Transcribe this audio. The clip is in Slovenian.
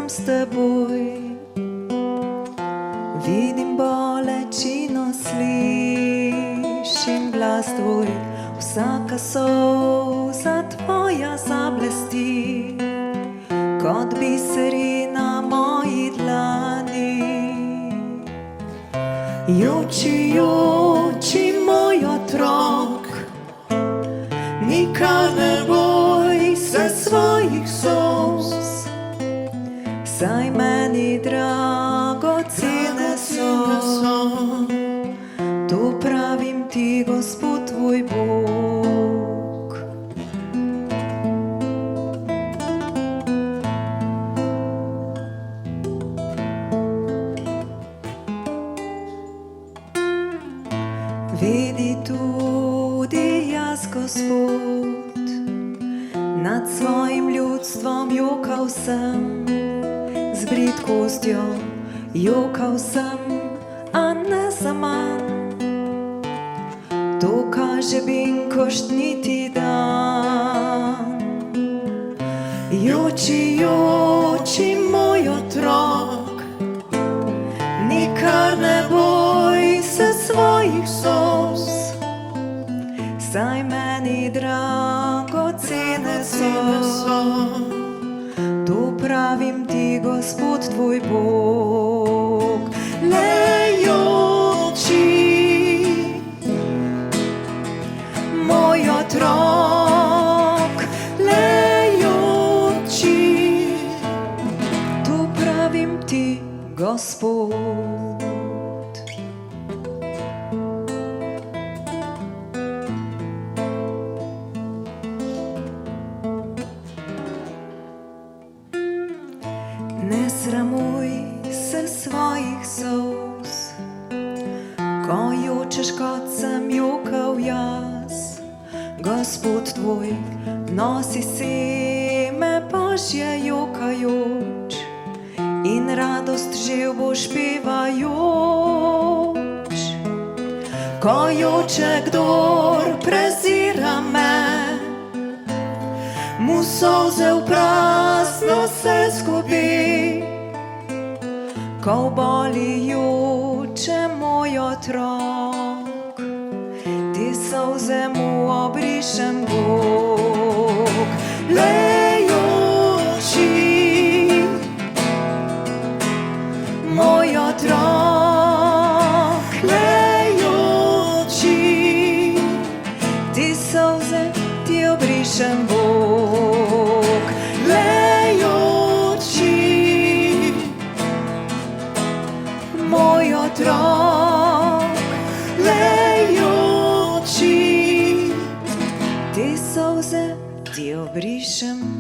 s teboj. Vidim bolečino, slišim glas tvoj, vsaka solza tvoja zablesti, kot biseri na moji dlani. Joči, joči, moj otrok, nikar ne boj se svojih solz, saj meni dragocene so. To pravim ti, Gospod tvoj Bog. Vedi tudi jaz, Gospod, nad svojim ljudstvom jokal sem, z bridkostjo jokal sem, a ne zaman. To kaže binkošt niti dan. Joči, joči, moj otrok, nikar ne boj se svojih solz, saj meni dragocene so. To pravim ti, Gospod tvoj Bog. Le joči, moj otrok, le joči, to pravim ti, Gospod. Ne sramuj se svojih solz, ko jočeš, kot sem jokal jaz. Gospod tvoj nosi seme Božje jokajoč in radost žel boš pevajoč. Ko joče kdor prezira me, mu solze v prazno se zgubi. Ko v boli joče moj otrok, te solze mu obrišem Bog. Le joči, moj otrok, le joči, te solze ti obrišem Bog. Le joči, moj otrok, le joči, te solze ti obrišem